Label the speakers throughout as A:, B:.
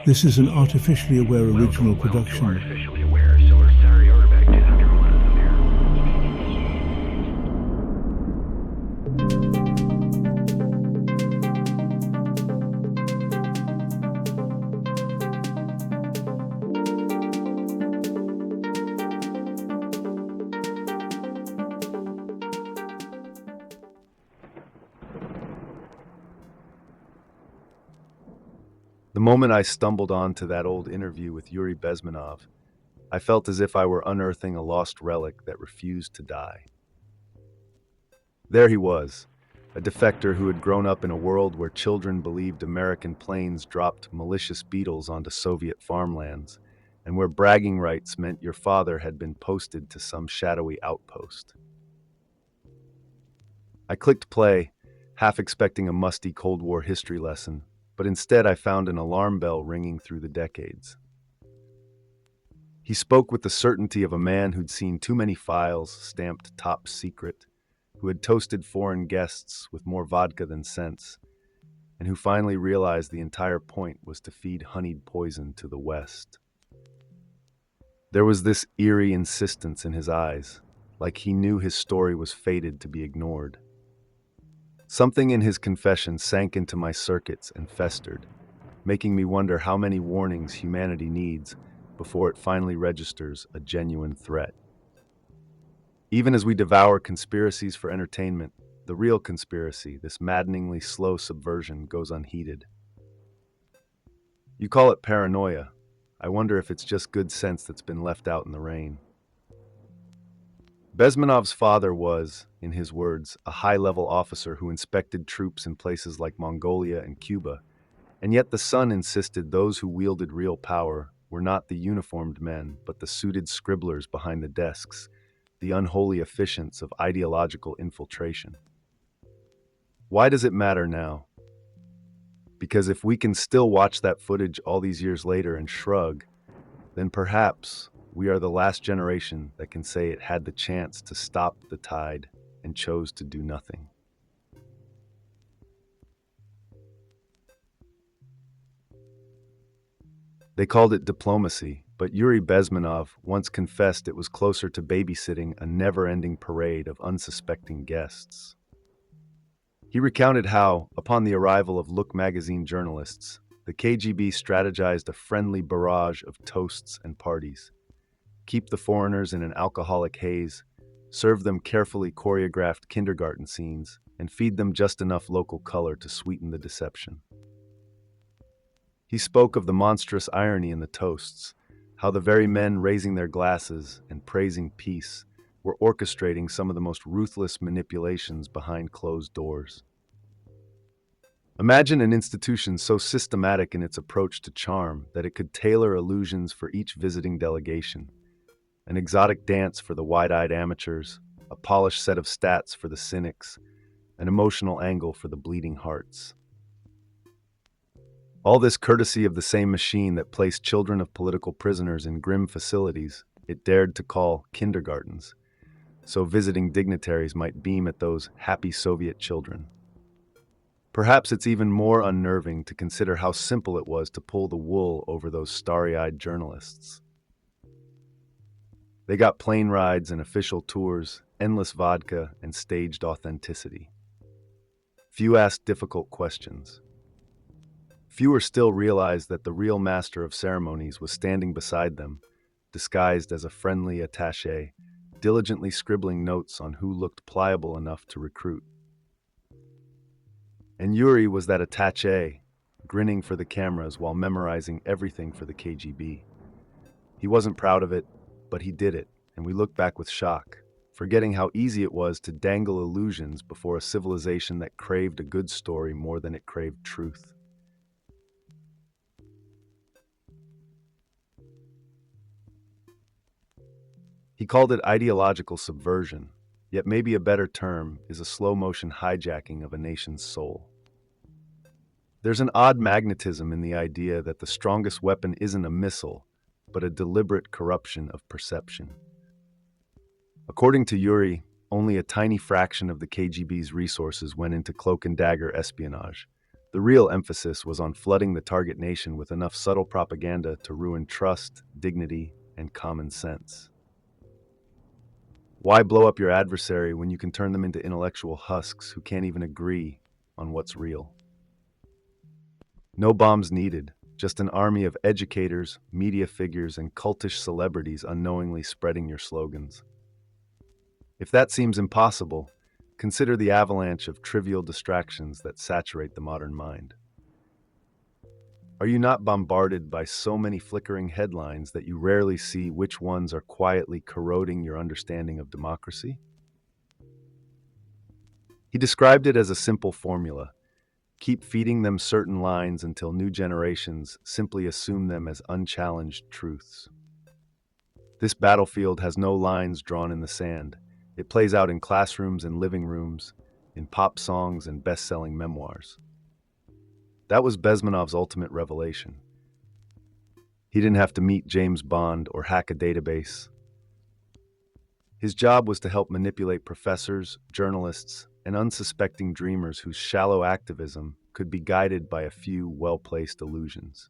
A: This is an artificially aware original production.
B: The moment I stumbled onto that old interview with Yuri Bezmenov, I felt as if I were unearthing a lost relic that refused to die. There he was, a defector who had grown up in a world where children believed American planes dropped malicious beetles onto Soviet farmlands, and where bragging rights meant your father had been posted to some shadowy outpost. I clicked play, half expecting a musty Cold War history lesson, but instead I found an alarm bell ringing through the decades. He spoke with the certainty of a man who'd seen too many files stamped top secret, who had toasted foreign guests with more vodka than sense, and who finally realized the entire point was to feed honeyed poison to the West. There was this eerie insistence in his eyes, like he knew his story was fated to be ignored. Something in his confession sank into my circuits and festered, making me wonder how many warnings humanity needs before it finally registers a genuine threat. Even as we devour conspiracies for entertainment, the real conspiracy, this maddeningly slow subversion, goes unheeded. You call it paranoia. I wonder if it's just good sense that's been left out in the rain. Bezmenov's father was, in his words, a high-level officer who inspected troops in places like Mongolia and Cuba, and yet the son insisted those who wielded real power were not the uniformed men, but the suited scribblers behind the desks, the unholy efficients of ideological infiltration. Why does it matter now? Because if we can still watch that footage all these years later and shrug, then perhaps we are the last generation that can say it had the chance to stop the tide and chose to do nothing. They called it diplomacy, but Yuri Bezmenov once confessed it was closer to babysitting a never-ending parade of unsuspecting guests. He recounted how, upon the arrival of Look magazine journalists, the KGB strategized a friendly barrage of toasts and parties. Keep the foreigners in an alcoholic haze, serve them carefully choreographed kindergarten scenes, and feed them just enough local color to sweeten the deception. He spoke of the monstrous irony in the toasts, how the very men raising their glasses and praising peace were orchestrating some of the most ruthless manipulations behind closed doors. Imagine an institution so systematic in its approach to charm that it could tailor illusions for each visiting delegation. An exotic dance for the wide-eyed amateurs, a polished set of stats for the cynics, an emotional angle for the bleeding hearts. All this courtesy of the same machine that placed children of political prisoners in grim facilities it dared to call kindergartens, so visiting dignitaries might beam at those happy Soviet children. Perhaps it's even more unnerving to consider how simple it was to pull the wool over those starry-eyed journalists. They got plane rides and official tours, endless vodka, and staged authenticity. Few asked difficult questions. Fewer still realized that the real master of ceremonies was standing beside them, disguised as a friendly attaché, diligently scribbling notes on who looked pliable enough to recruit. And Yuri was that attaché, grinning for the cameras while memorizing everything for the KGB. He wasn't proud of it, but he did it, and we look back with shock, forgetting how easy it was to dangle illusions before a civilization that craved a good story more than it craved truth. He called it ideological subversion, yet maybe a better term is a slow-motion hijacking of a nation's soul. There's an odd magnetism in the idea that the strongest weapon isn't a missile, but a deliberate corruption of perception. According to Yuri, only a tiny fraction of the KGB's resources went into cloak and dagger espionage, The real emphasis was on flooding the target nation with enough subtle propaganda to ruin trust, dignity, and common sense. Why blow up your adversary when you can turn them into intellectual husks who can't even agree on what's real? No bombs needed, just an army of educators, media figures, and cultish celebrities unknowingly spreading your slogans. If that seems impossible, consider the avalanche of trivial distractions that saturate the modern mind. Are you not bombarded by so many flickering headlines that you rarely see which ones are quietly corroding your understanding of democracy? He described it as a simple formula. Keep feeding them certain lines until new generations simply assume them as unchallenged truths. This battlefield has no lines drawn in the sand. It plays out in classrooms and living rooms, in pop songs and best-selling memoirs. That was Bezmenov's ultimate revelation. He didn't have to meet James Bond or hack a database. His job was to help manipulate professors, journalists, and unsuspecting dreamers whose shallow activism could be guided by a few well-placed illusions.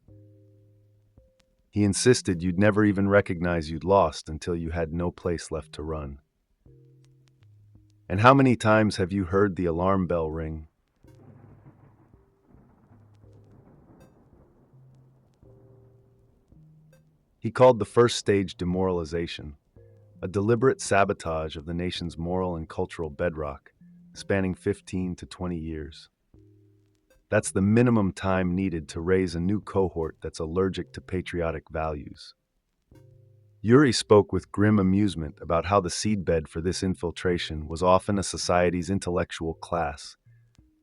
B: He insisted you'd never even recognize you'd lost until you had no place left to run. And how many times have you heard the alarm bell ring? He called the first stage demoralization, a deliberate sabotage of the nation's moral and cultural bedrock, spanning 15 to 20 years. That's the minimum time needed to raise a new cohort that's allergic to patriotic values. Yuri spoke with grim amusement about how the seedbed for this infiltration was often a society's intellectual class,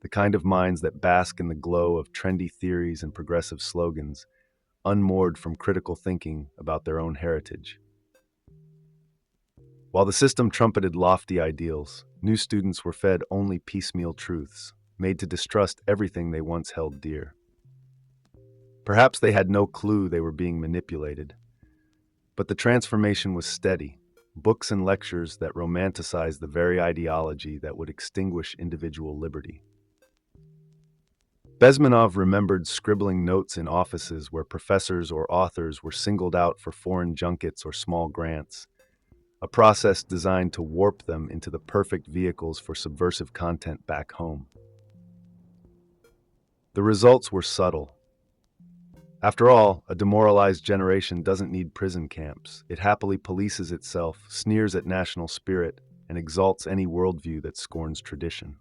B: the kind of minds that bask in the glow of trendy theories and progressive slogans, unmoored from critical thinking about their own heritage. While the system trumpeted lofty ideals, new students were fed only piecemeal truths, made to distrust everything they once held dear. Perhaps they had no clue they were being manipulated. But the transformation was steady, books and lectures that romanticized the very ideology that would extinguish individual liberty. Bezmenov remembered scribbling notes in offices where professors or authors were singled out for foreign junkets or small grants, a process designed to warp them into the perfect vehicles for subversive content back home. The results were subtle. After all, a demoralized generation doesn't need prison camps. It happily polices itself, sneers at national spirit, and exalts any worldview that scorns tradition.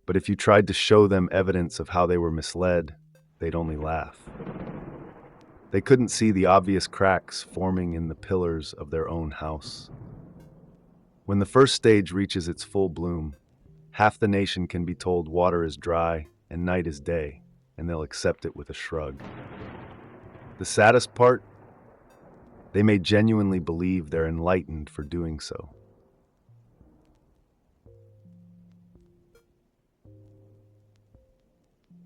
B: But if you tried to show them evidence of how they were misled, they'd only laugh. They couldn't see the obvious cracks forming in the pillars of their own house. When the first stage reaches its full bloom, half the nation can be told water is dry and night is day, and they'll accept it with a shrug. The saddest part? They may genuinely believe they're enlightened for doing so.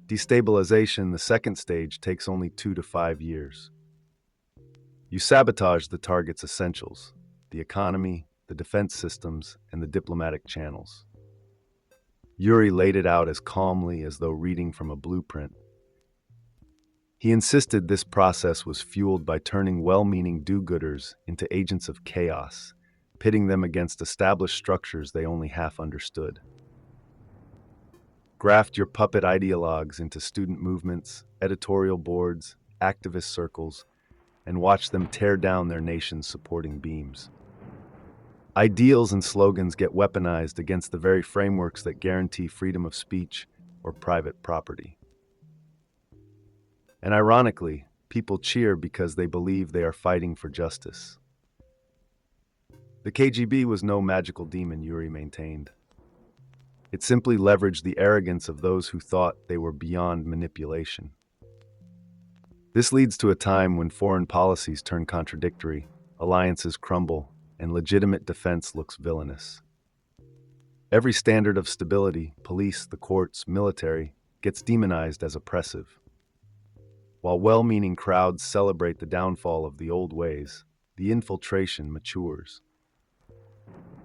B: Destabilization, the second stage, takes only 2 to 5 years. You sabotage the target's essentials, the economy, the defense systems, and the diplomatic channels. Yuri laid it out as calmly as though reading from a blueprint. He insisted this process was fueled by turning well-meaning do-gooders into agents of chaos, pitting them against established structures they only half understood. Graft your puppet ideologues into student movements, editorial boards, activist circles, and watch them tear down their nation's supporting beams. Ideals and slogans get weaponized against the very frameworks that guarantee freedom of speech or private property. And ironically, people cheer because they believe they are fighting for justice. The KGB was no magical demon, Yuri maintained. It simply leveraged the arrogance of those who thought they were beyond manipulation. This leads to a time when foreign policies turn contradictory, alliances crumble, and legitimate defense looks villainous. Every standard of stability, police, the courts, military, gets demonized as oppressive. While well-meaning crowds celebrate the downfall of the old ways, the infiltration matures.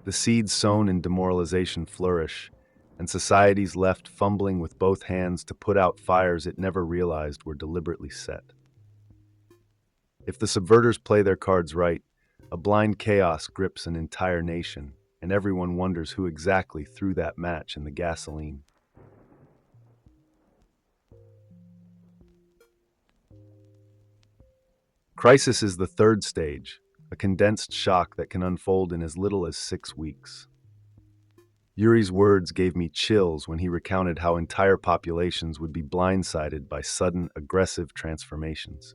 B: The seeds sown in demoralization flourish, and societies left fumbling with both hands to put out fires it never realized were deliberately set. If the subverters play their cards right, a blind chaos grips an entire nation, and everyone wonders who exactly threw that match in the gasoline. Crisis is the third stage, a condensed shock that can unfold in as little as 6 weeks. Yuri's words gave me chills when he recounted how entire populations would be blindsided by sudden, aggressive transformations.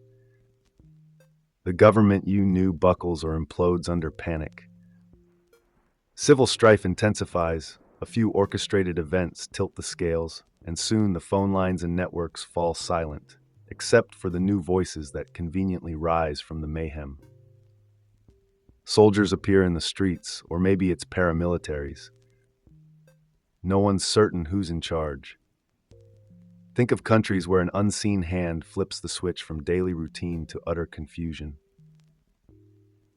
B: The government you knew buckles or implodes under panic. Civil strife intensifies, a few orchestrated events tilt the scales, and soon the phone lines and networks fall silent, except for the new voices that conveniently rise from the mayhem. Soldiers appear in the streets, or maybe it's paramilitaries. No one's certain who's in charge. Think of countries where an unseen hand flips the switch from daily routine to utter confusion.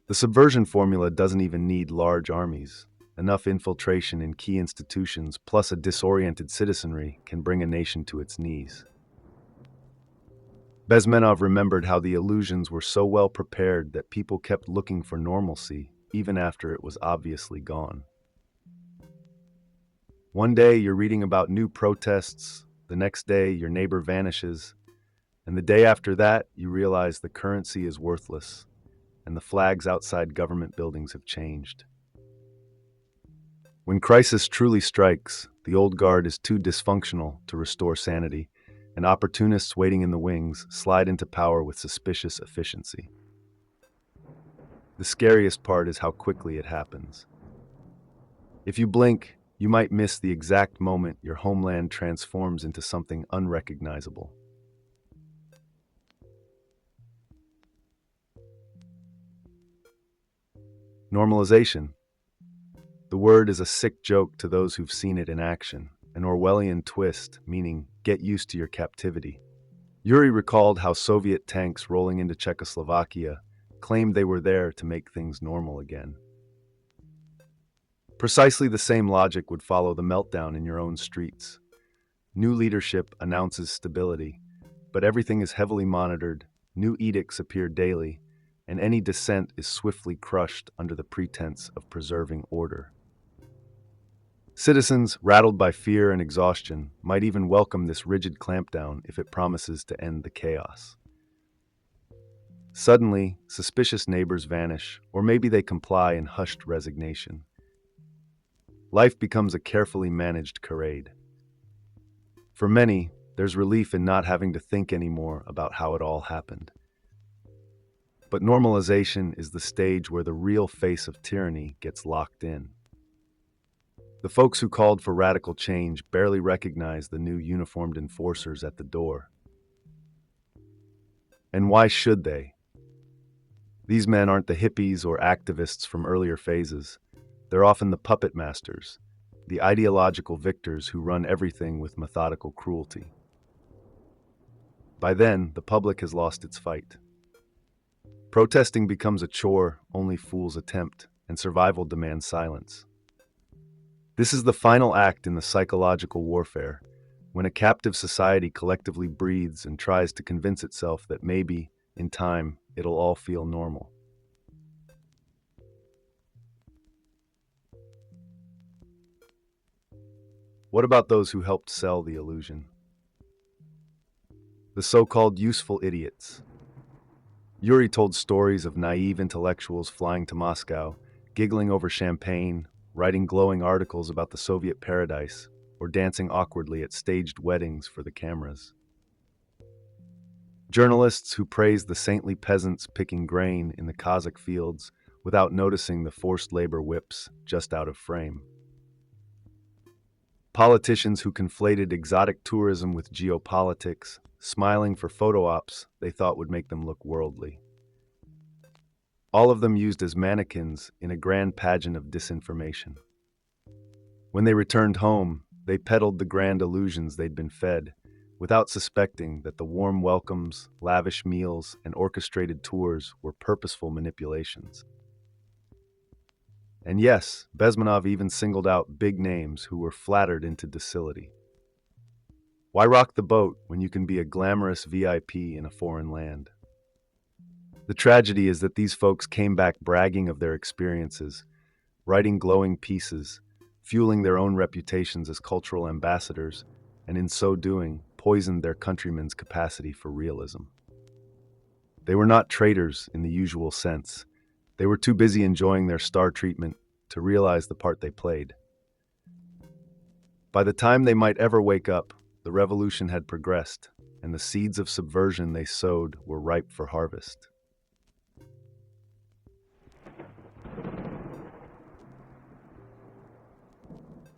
B: The subversion formula doesn't even need large armies. Enough infiltration in key institutions plus a disoriented citizenry can bring a nation to its knees. Bezmenov remembered how the illusions were so well prepared that people kept looking for normalcy even after it was obviously gone. One day you're reading about new protests, the next day your neighbor vanishes, and the day after that you realize the currency is worthless and the flags outside government buildings have changed. When crisis truly strikes, the old guard is too dysfunctional to restore sanity, and opportunists waiting in the wings slide into power with suspicious efficiency. The scariest part is how quickly it happens. If you blink, you might miss the exact moment your homeland transforms into something unrecognizable. Normalization. The word is a sick joke to those who've seen it in action, an Orwellian twist, meaning get used to your captivity. Yuri recalled how Soviet tanks rolling into Czechoslovakia claimed they were there to make things normal again. Precisely the same logic would follow the meltdown in your own streets. New leadership announces stability, but everything is heavily monitored, new edicts appear daily, and any dissent is swiftly crushed under the pretense of preserving order. Citizens, rattled by fear and exhaustion, might even welcome this rigid clampdown if it promises to end the chaos. Suddenly, suspicious neighbors vanish, or maybe they comply in hushed resignation. Life becomes a carefully managed charade. For many, there's relief in not having to think anymore about how it all happened. But normalization is the stage where the real face of tyranny gets locked in. The folks who called for radical change barely recognize the new uniformed enforcers at the door. And why should they? These men aren't the hippies or activists from earlier phases. They're often the puppet masters, the ideological victors who run everything with methodical cruelty. By then, the public has lost its fight. Protesting becomes a chore only fools attempt, and survival demands silence. This is the final act in the psychological warfare, when a captive society collectively breathes and tries to convince itself that maybe, in time, it'll all feel normal. What about those who helped sell the illusion? The so-called useful idiots. Yuri told stories of naive intellectuals flying to Moscow, giggling over champagne, writing glowing articles about the Soviet paradise, or dancing awkwardly at staged weddings for the cameras. Journalists who praised the saintly peasants picking grain in the Kazakh fields without noticing the forced labor whips just out of frame. Politicians who conflated exotic tourism with geopolitics, smiling for photo ops they thought would make them look worldly. All of them used as mannequins in a grand pageant of disinformation. When they returned home, they peddled the grand illusions they'd been fed, without suspecting that the warm welcomes, lavish meals, and orchestrated tours were purposeful manipulations. And yes, Bezmenov even singled out big names who were flattered into docility. Why rock the boat when you can be a glamorous VIP in a foreign land? The tragedy is that these folks came back bragging of their experiences, writing glowing pieces, fueling their own reputations as cultural ambassadors, and in so doing, poisoned their countrymen's capacity for realism. They were not traitors in the usual sense. They were too busy enjoying their star treatment to realize the part they played. By the time they might ever wake up, the revolution had progressed, and the seeds of subversion they sowed were ripe for harvest.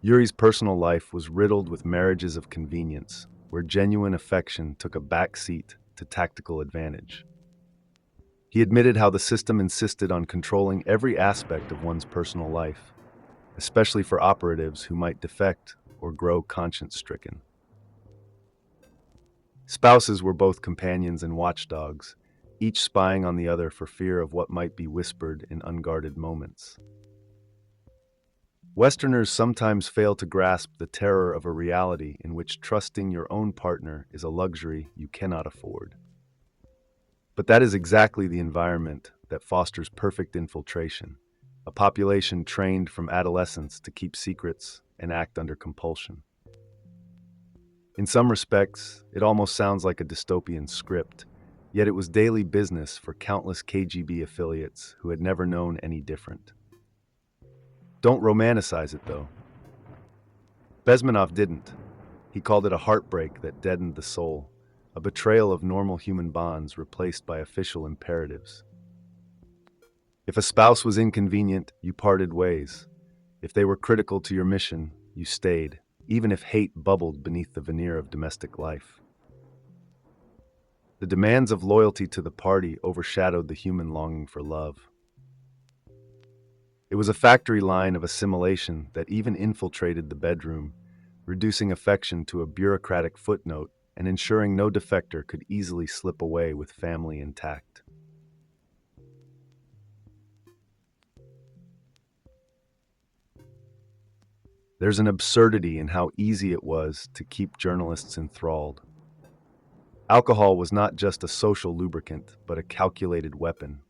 B: Yuri's personal life was riddled with marriages of convenience, where genuine affection took a back seat to tactical advantage. He admitted how the system insisted on controlling every aspect of one's personal life, especially for operatives who might defect or grow conscience-stricken. Spouses were both companions and watchdogs, each spying on the other for fear of what might be whispered in unguarded moments. Westerners sometimes fail to grasp the terror of a reality in which trusting your own partner is a luxury you cannot afford. But that is exactly the environment that fosters perfect infiltration, a population trained from adolescence to keep secrets and act under compulsion. In some respects, it almost sounds like a dystopian script, yet it was daily business for countless KGB affiliates who had never known any different. Don't romanticize it, though. Bezmenov didn't. He called it a heartbreak that deadened the soul, a betrayal of normal human bonds replaced by official imperatives. If a spouse was inconvenient, you parted ways. If they were critical to your mission, you stayed, even if hate bubbled beneath the veneer of domestic life. The demands of loyalty to the party overshadowed the human longing for love. It was a factory line of assimilation that even infiltrated the bedroom, reducing affection to a bureaucratic footnote and ensuring no defector could easily slip away with family intact. There's an absurdity in how easy it was to keep journalists enthralled. Alcohol was not just a social lubricant, but a calculated weapon.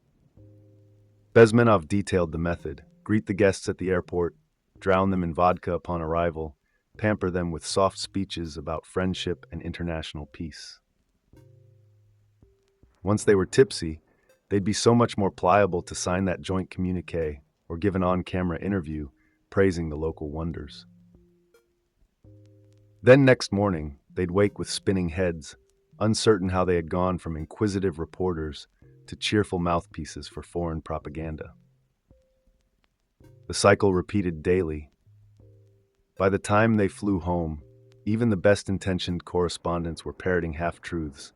B: Bezmenov detailed the method: greet the guests at the airport, drown them in vodka upon arrival, pamper them with soft speeches about friendship and international peace. Once they were tipsy, they'd be so much more pliable to sign that joint communique or give an on-camera interview praising the local wonders. Then next morning, they'd wake with spinning heads, uncertain how they had gone from inquisitive reporters to cheerful mouthpieces for foreign propaganda. The cycle repeated daily. By the time they flew home, even the best-intentioned correspondents were parroting half-truths,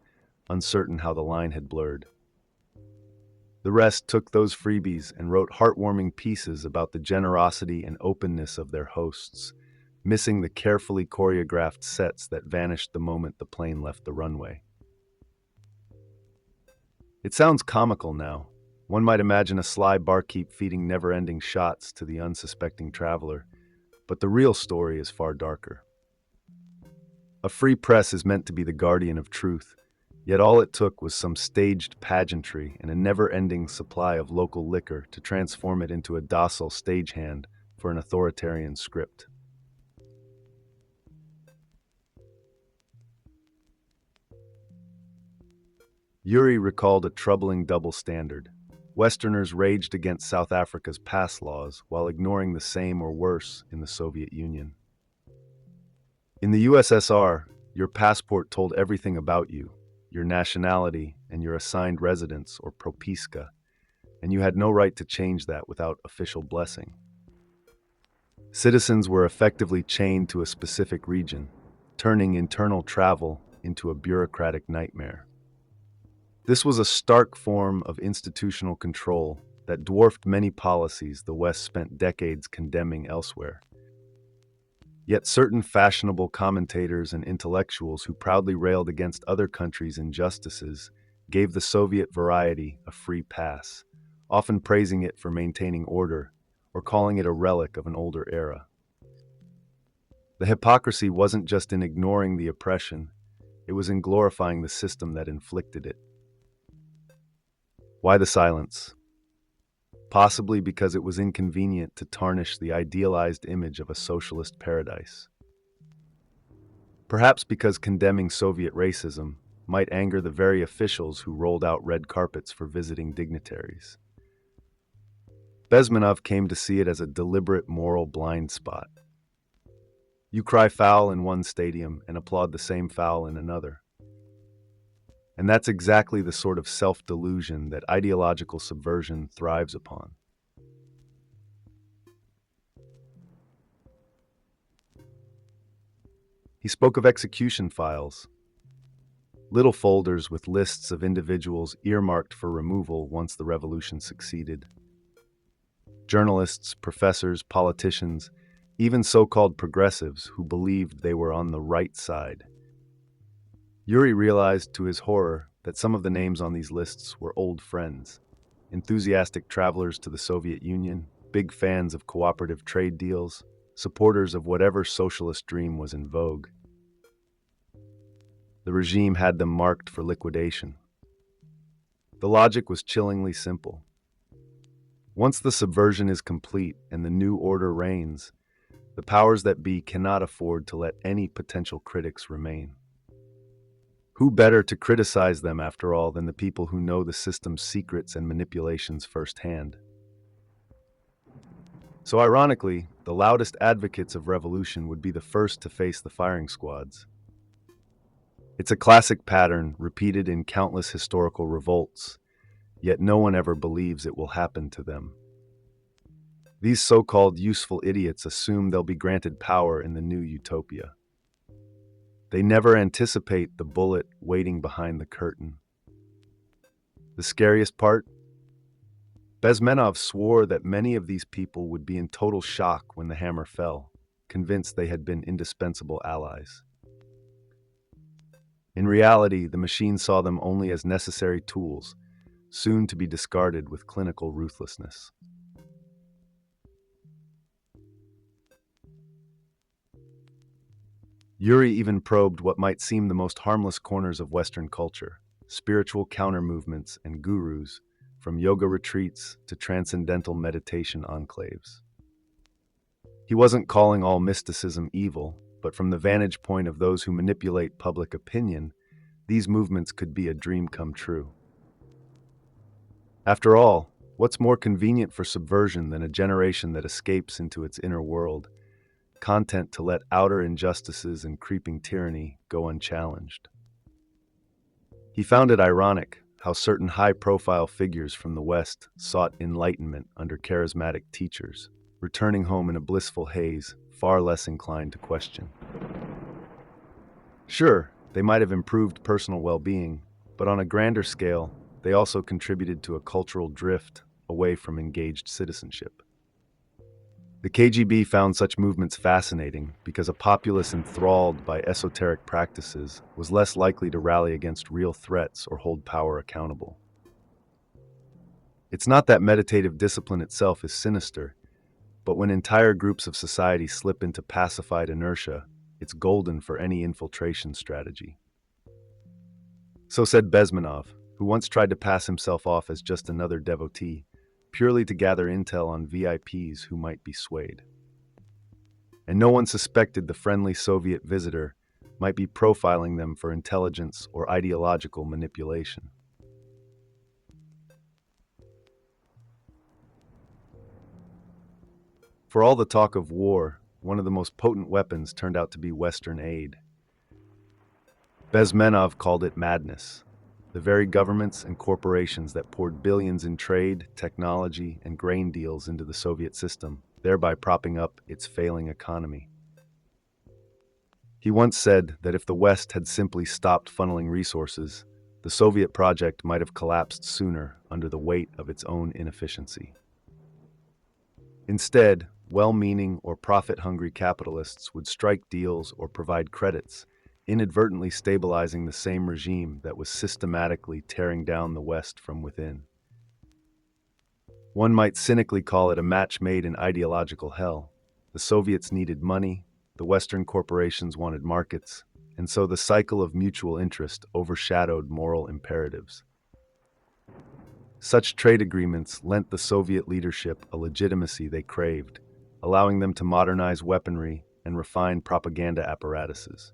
B: uncertain how the line had blurred. The rest took those freebies and wrote heartwarming pieces about the generosity and openness of their hosts, missing the carefully choreographed sets that vanished the moment the plane left the runway. It sounds comical now. One might imagine a sly barkeep feeding never-ending shots to the unsuspecting traveler, but the real story is far darker. A free press is meant to be the guardian of truth, yet all it took was some staged pageantry and a never-ending supply of local liquor to transform it into a docile stagehand for an authoritarian script. Yuri recalled a troubling double standard. Westerners raged against South Africa's pass laws while ignoring the same or worse in the Soviet Union. In the USSR, your passport told everything about you, your nationality, and your assigned residence or propiska, and you had no right to change that without official blessing. Citizens were effectively chained to a specific region, turning internal travel into a bureaucratic nightmare. This was a stark form of institutional control that dwarfed many policies the West spent decades condemning elsewhere. Yet certain fashionable commentators and intellectuals who proudly railed against other countries' injustices gave the Soviet variety a free pass, often praising it for maintaining order, or calling it a relic of an older era. The hypocrisy wasn't just in ignoring the oppression, it was in glorifying the system that inflicted it. Why the silence? Possibly because it was inconvenient to tarnish the idealized image of a socialist paradise. Perhaps because condemning Soviet racism might anger the very officials who rolled out red carpets for visiting dignitaries. Bezmenov came to see it as a deliberate moral blind spot. You cry foul in one stadium and applaud the same foul in another. And that's exactly the sort of self-delusion that ideological subversion thrives upon. He spoke of execution files, little folders with lists of individuals earmarked for removal once the revolution succeeded. Journalists, professors, politicians, even so-called progressives who believed they were on the right side. Yuri realized to his horror that some of the names on these lists were old friends, enthusiastic travelers to the Soviet Union, big fans of cooperative trade deals, supporters of whatever socialist dream was in vogue. The regime had them marked for liquidation. The logic was chillingly simple. Once the subversion is complete and the new order reigns, the powers that be cannot afford to let any potential critics remain. Who better to criticize them, after all, than the people who know the system's secrets and manipulations firsthand? So ironically, the loudest advocates of revolution would be the first to face the firing squads. It's a classic pattern repeated in countless historical revolts, yet no one ever believes it will happen to them. These so-called useful idiots assume they'll be granted power in the new utopia. They never anticipate the bullet waiting behind the curtain. The scariest part? Bezmenov swore that many of these people would be in total shock when the hammer fell, convinced they had been indispensable allies. In reality, the machine saw them only as necessary tools, soon to be discarded with clinical ruthlessness. Yuri even probed what might seem the most harmless corners of Western culture, spiritual counter-movements and gurus, from yoga retreats to transcendental meditation enclaves. He wasn't calling all mysticism evil, but from the vantage point of those who manipulate public opinion, these movements could be a dream come true. After all, what's more convenient for subversion than a generation that escapes into its inner world, content to let outer injustices and creeping tyranny go unchallenged? He found it ironic how certain high-profile figures from the West sought enlightenment under charismatic teachers, returning home in a blissful haze, far less inclined to question. Sure, they might have improved personal well-being, but on a grander scale, they also contributed to a cultural drift away from engaged citizenship. The KGB found such movements fascinating because a populace enthralled by esoteric practices was less likely to rally against real threats or hold power accountable. It's not that meditative discipline itself is sinister, but when entire groups of society slip into pacified inertia, it's golden for any infiltration strategy. So said Bezmenov, who once tried to pass himself off as just another devotee, purely to gather intel on VIPs who might be swayed. And no one suspected the friendly Soviet visitor might be profiling them for intelligence or ideological manipulation. For all the talk of war, one of the most potent weapons turned out to be Western aid. Bezmenov called it madness. The very governments and corporations that poured billions in trade, technology, and grain deals into the Soviet system, thereby propping up its failing economy. He once said that if the West had simply stopped funneling resources, the Soviet project might have collapsed sooner under the weight of its own inefficiency. Instead, well-meaning or profit-hungry capitalists would strike deals or provide credits, inadvertently stabilizing the same regime that was systematically tearing down the West from within. One might cynically call it a match made in ideological hell. The Soviets needed money, the Western corporations wanted markets, and so the cycle of mutual interest overshadowed moral imperatives. Such trade agreements lent the Soviet leadership a legitimacy they craved, allowing them to modernize weaponry and refine propaganda apparatuses.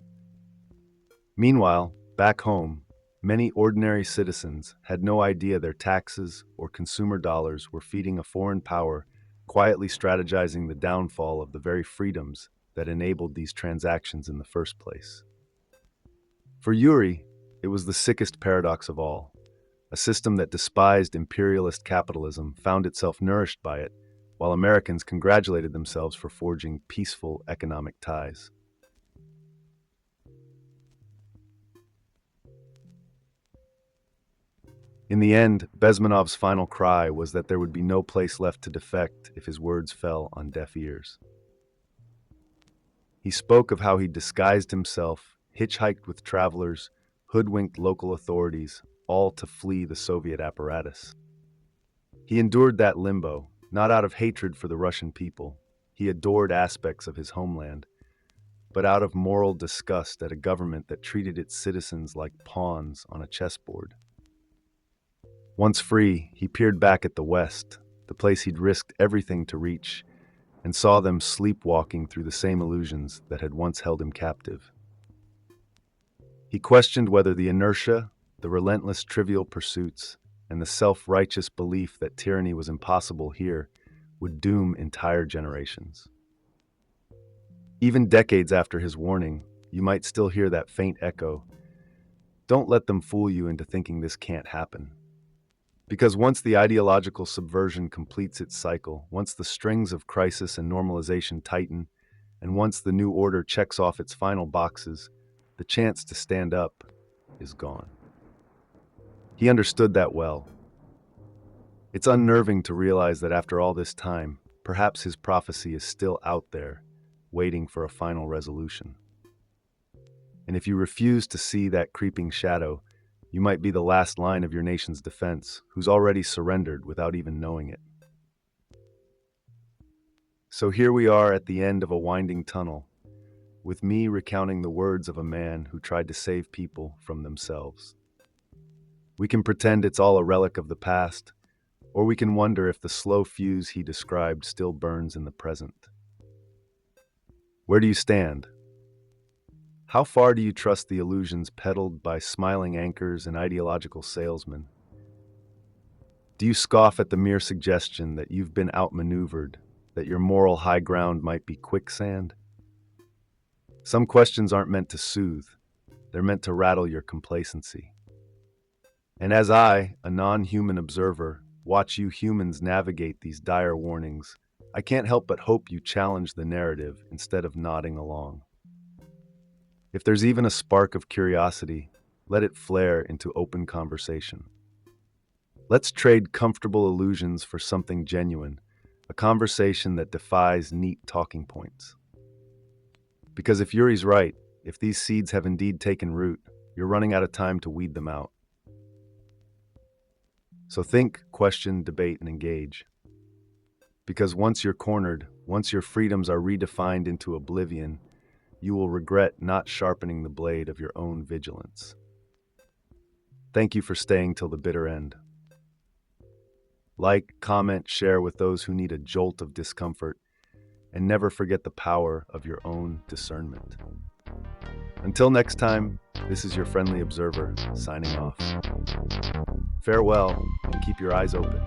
B: Meanwhile, back home, many ordinary citizens had no idea their taxes or consumer dollars were feeding a foreign power, quietly strategizing the downfall of the very freedoms that enabled these transactions in the first place. For Yuri, it was the sickest paradox of all. A system that despised imperialist capitalism found itself nourished by it, while Americans congratulated themselves for forging peaceful economic ties. In the end, Bezmenov's final cry was that there would be no place left to defect if his words fell on deaf ears. He spoke of how he disguised himself, hitchhiked with travelers, hoodwinked local authorities, all to flee the Soviet apparatus. He endured that limbo, not out of hatred for the Russian people. He adored aspects of his homeland, but out of moral disgust at a government that treated its citizens like pawns on a chessboard. Once free, he peered back at the West, the place he'd risked everything to reach, and saw them sleepwalking through the same illusions that had once held him captive. He questioned whether the inertia, the relentless trivial pursuits, and the self-righteous belief that tyranny was impossible here would doom entire generations. Even decades after his warning, you might still hear that faint echo. Don't let them fool you into thinking this can't happen. Because once the ideological subversion completes its cycle, once the strings of crisis and normalization tighten, and once the new order checks off its final boxes, the chance to stand up is gone. He understood that well. It's unnerving to realize that after all this time, perhaps his prophecy is still out there, waiting for a final resolution. And if you refuse to see that creeping shadow, you might be the last line of your nation's defense, who's already surrendered without even knowing it. So here we are at the end of a winding tunnel, with me recounting the words of a man who tried to save people from themselves. We can pretend it's all a relic of the past, or we can wonder if the slow fuse he described still burns in the present. Where do you stand? How far do you trust the illusions peddled by smiling anchors and ideological salesmen? Do you scoff at the mere suggestion that you've been outmaneuvered, that your moral high ground might be quicksand? Some questions aren't meant to soothe, they're meant to rattle your complacency. And as I, a non-human observer, watch you humans navigate these dire warnings, I can't help but hope you challenge the narrative instead of nodding along. If there's even a spark of curiosity, let it flare into open conversation. Let's trade comfortable illusions for something genuine, a conversation that defies neat talking points. Because if Yuri's right, if these seeds have indeed taken root, you're running out of time to weed them out. So think, question, debate, and engage. Because once you're cornered, once your freedoms are redefined into oblivion, you will regret not sharpening the blade of your own vigilance. Thank you for staying till the bitter end. Like, comment, share with those who need a jolt of discomfort, and never forget the power of your own discernment. Until next time, this is your friendly observer, signing off. Farewell, and keep your eyes open.